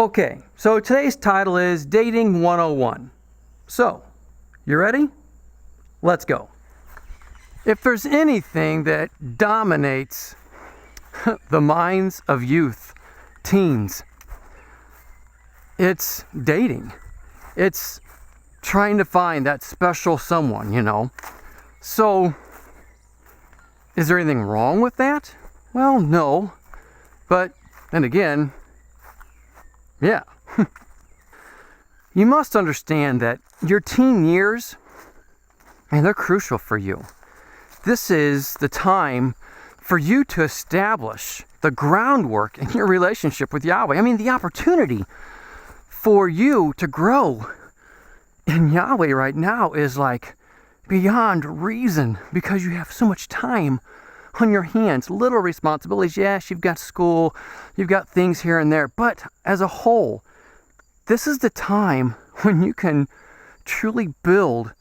Okay, so today's title is Dating 101. So, you ready? Let's go. If there's anything that dominates the minds of youth, teens, it's dating. It's trying to find that special someone, So, is there anything wrong with that? Well, no. But then again, yeah. You must understand that your teen years, they're crucial for you. This is the time for you to establish the groundwork in your relationship with Yahweh. The opportunity for you to grow in Yahweh right now is like beyond reason because you have so much time on your hands, little responsibilities. Yes, you've got school, you've got things here and there, but as a whole, this is the time when you can truly build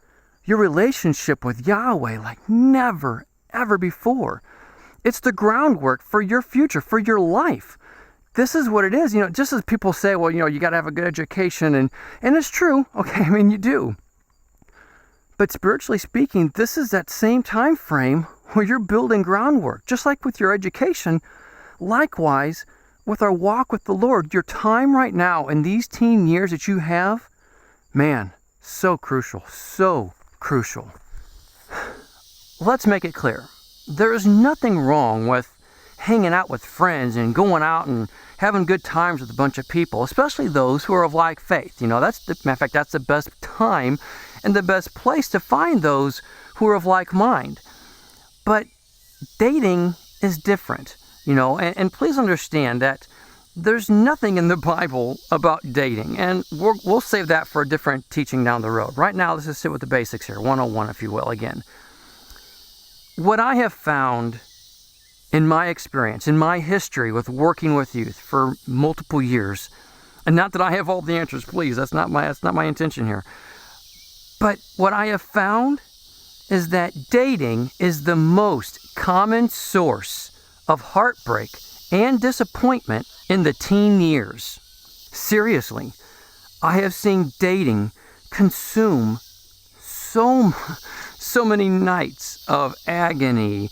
your relationship with Yahweh like never, ever before. It's the groundwork for your future, for your life. This is what it is. Just as people say, well, you got to have a good education, and it's true. Okay, you do. But spiritually speaking, this is that same time frame where you're building groundwork. Just like with your education, likewise, with our walk with the Lord, your time right now in these teen years that you have, man, so crucial, so crucial. Let's make it clear. There is nothing wrong with hanging out with friends and going out and having good times with a bunch of people, especially those who are of like faith. Matter of fact, that's the best time and the best place to find those who are of like mind. But dating is different, and please understand that there's nothing in the Bible about dating, and we'll save that for a different teaching down the road. Right now, let's just sit with the basics here, 101, if you will, again. What I have found in my experience, in my history with working with youth for multiple years, and not that I have all the answers, please, that's not my intention here. But what I have found is that dating is the most common source of heartbreak and disappointment in the teen years. Seriously, I have seen dating consume so many nights of agony,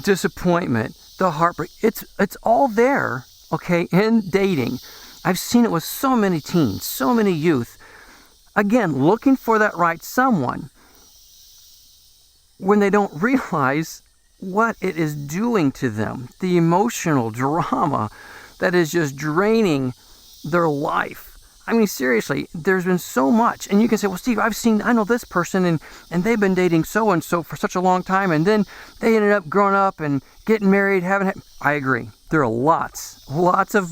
disappointment, the heartbreak. It's all there, okay, in dating. I've seen it with so many teens, so many youth, again, looking for that right someone, when they don't realize what it is doing to them, the emotional drama that is just draining their life. Seriously, there's been so much. And you can say, well, Steve, I know this person, and they've been dating so-and-so for such a long time, and then they ended up growing up and getting married, I agree. There are lots of,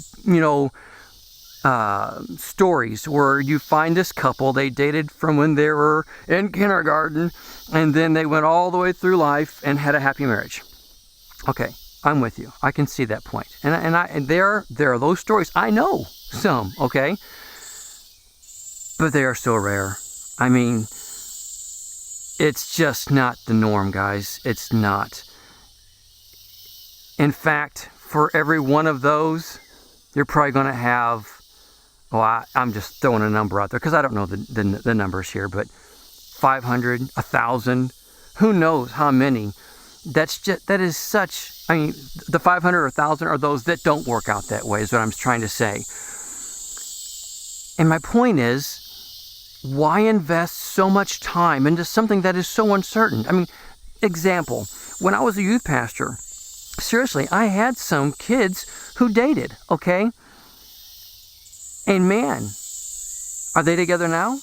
stories where you find this couple, they dated from when they were in kindergarten, and then they went all the way through life and had a happy marriage. Okay, I'm with you. I can see that point. And there are those stories. I know some, okay? But they are so rare. It's just not the norm, guys. It's not. In fact, for every one of those, you're probably going to have, I'm just throwing a number out there because I don't know the numbers here, but 500, 1,000, who knows how many. That is such, the 500 or 1,000 are those that don't work out that way, is what I'm trying to say. And my point is, why invest so much time into something that is so uncertain? Example, when I was a youth pastor, seriously, I had some kids who dated, okay? And man, are they together now?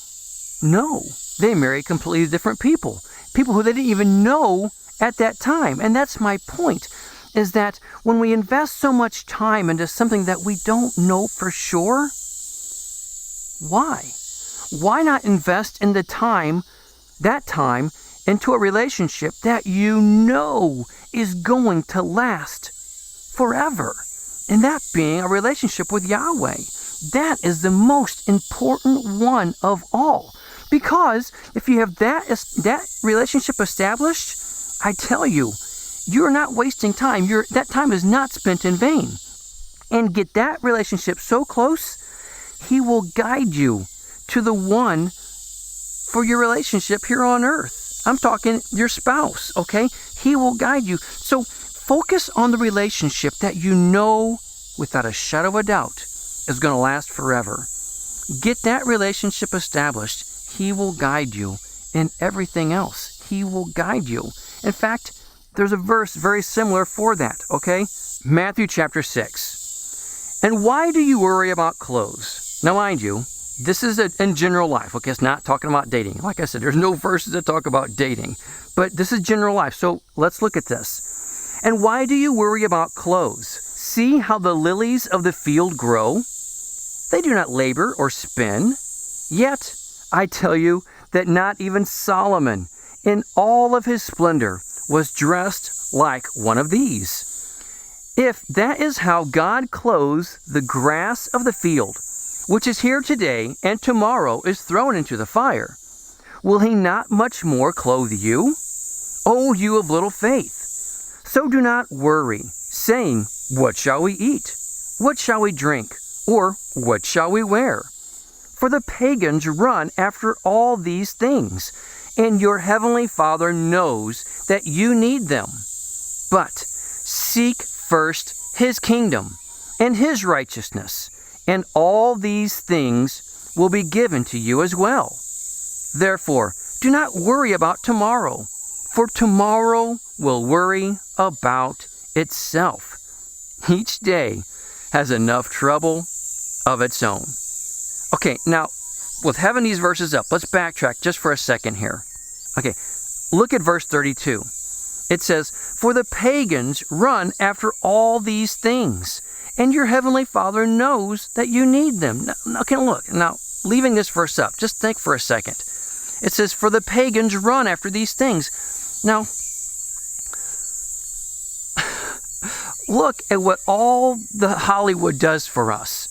No, they married completely different people who they didn't even know at that time. And that's my point, is that when we invest so much time into something that we don't know for sure, why? Why not invest in that time into a relationship that you know is going to last forever? And that being a relationship with Yahweh. That is the most important one of all. Because if you have that relationship established, I tell you, you're not wasting time. That time is not spent in vain. And get that relationship so close He will guide you to the one for your relationship here on earth. I'm talking your spouse, okay? He will guide you. So focus on the relationship that you know without a shadow of a doubt is going to last forever. Get that relationship established. He will guide you in everything else. He will guide you. In fact, there's a verse very similar for that, okay? Matthew chapter 6. And why do you worry about clothes? Now, mind you, this is in general life, okay? It's not talking about dating. Like I said, there's no verses that talk about dating. But this is general life, so let's look at this. And why do you worry about clothes? See how the lilies of the field grow? They do not labor or spin. Yet, I tell you that not even Solomon, in all of his splendor, was dressed like one of these. If that is how God clothes the grass of the field, which is here today and tomorrow is thrown into the fire, will he not much more clothe you? O you of little faith! So do not worry, saying, what shall we eat? What shall we drink? Or what shall we wear? For the pagans run after all these things, and your heavenly Father knows that you need them. But seek first his kingdom and his righteousness, and all these things will be given to you as well. Therefore, do not worry about tomorrow, for tomorrow will worry about itself. Each day has enough trouble of its own. Okay, now, with having these verses up, let's backtrack just for a second here. Okay, look at verse 32. It says, for the pagans run after all these things, and your heavenly Father knows that you need them. Now, okay, look, now, leaving this verse up, just think for a second. It says, for the pagans run after these things. Now, look at what all the Hollywood does for us.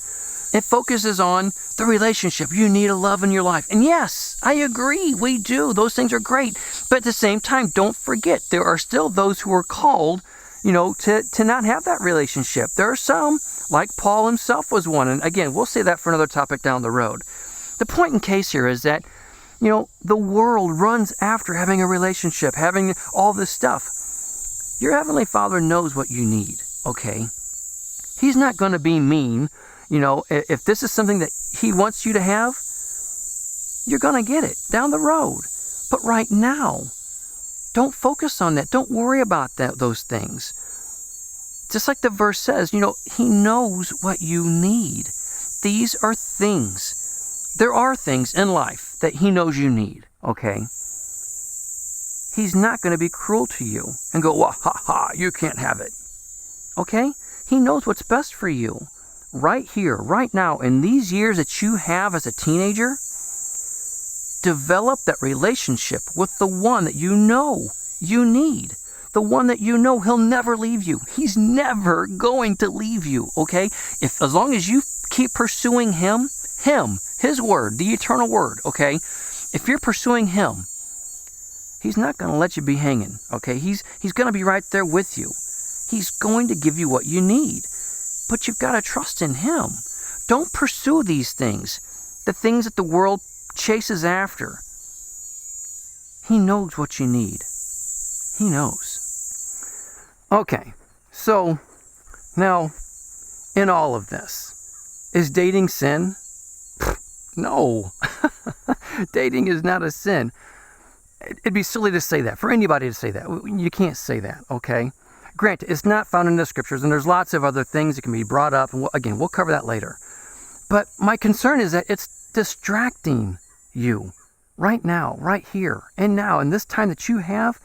It focuses on the relationship. You need a love in your life. And yes, I agree, we do. Those things are great. But at the same time, don't forget, there are still those who are called, to not have that relationship. There are some, like Paul himself was one. And again, we'll say that for another topic down the road. The point in case here is that, the world runs after having a relationship, having all this stuff. Your Heavenly Father knows what you need, okay? He's not going to be mean. If this is something that he wants you to have, you're going to get it down the road. But right now, don't focus on that. Don't worry about those things. Just like the verse says, he knows what you need. These are things. There are things in life that he knows you need, okay? He's not going to be cruel to you and go, well, you can't have it. Okay? He knows what's best for you. Right here, right now, in these years that you have as a teenager, develop that relationship with the one that you know you need. The one that you know he'll never leave you. He's never going to leave you, okay? As long as you keep pursuing him, his word, the eternal word, okay? If you're pursuing him, he's not going to let you be hanging, okay? He's going to be right there with you. He's going to give you what you need. But you've got to trust in him. Don't pursue these things, the things that the world chases after. He knows what you need. He knows. Okay, so now, in all of this, is dating sin? No. Dating is not a sin. It'd be silly to say that, for anybody to say that. You can't say that, okay? Granted, it's not found in the scriptures, and there's lots of other things that can be brought up, and again, we'll cover that later. But my concern is that it's distracting you right now, right here, and now, in this time that you have.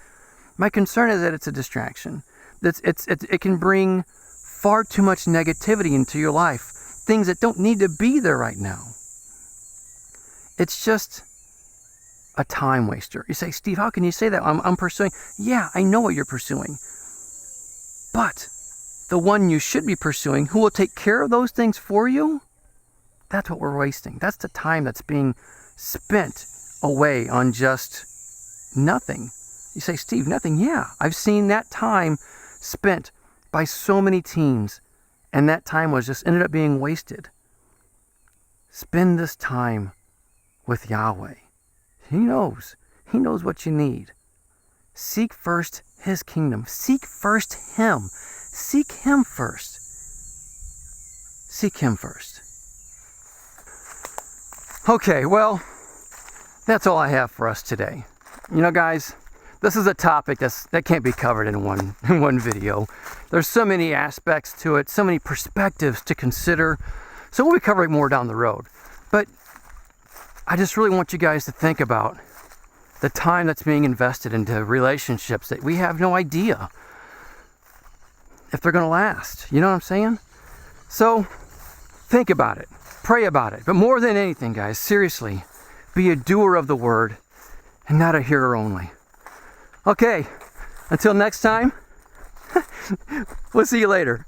My concern is that it's a distraction. It can bring far too much negativity into your life, things that don't need to be there right now. It's just a time waster. You say, Steve, how can you say that? I'm pursuing. Yeah, I know what you're pursuing. But the one you should be pursuing, who will take care of those things for you, that's what we're wasting. That's the time that's being spent away on just nothing. You say, Steve, nothing? Yeah, I've seen that time spent by so many teens, and that time was just ended up being wasted. Spend this time with Yahweh. He knows. He knows what you need. Seek first His kingdom. Seek first Him. Seek Him first. Seek Him first. Okay, well, that's all I have for us today. You know, guys, this is a topic that can't be covered in one video. There's so many aspects to it, so many perspectives to consider. So we'll be covering more down the road. But I just really want you guys to think about the time that's being invested into relationships that we have no idea if they're going to last. You know what I'm saying? So think about it. Pray about it. But more than anything, guys, seriously, be a doer of the word and not a hearer only. Okay, until next time, we'll see you later.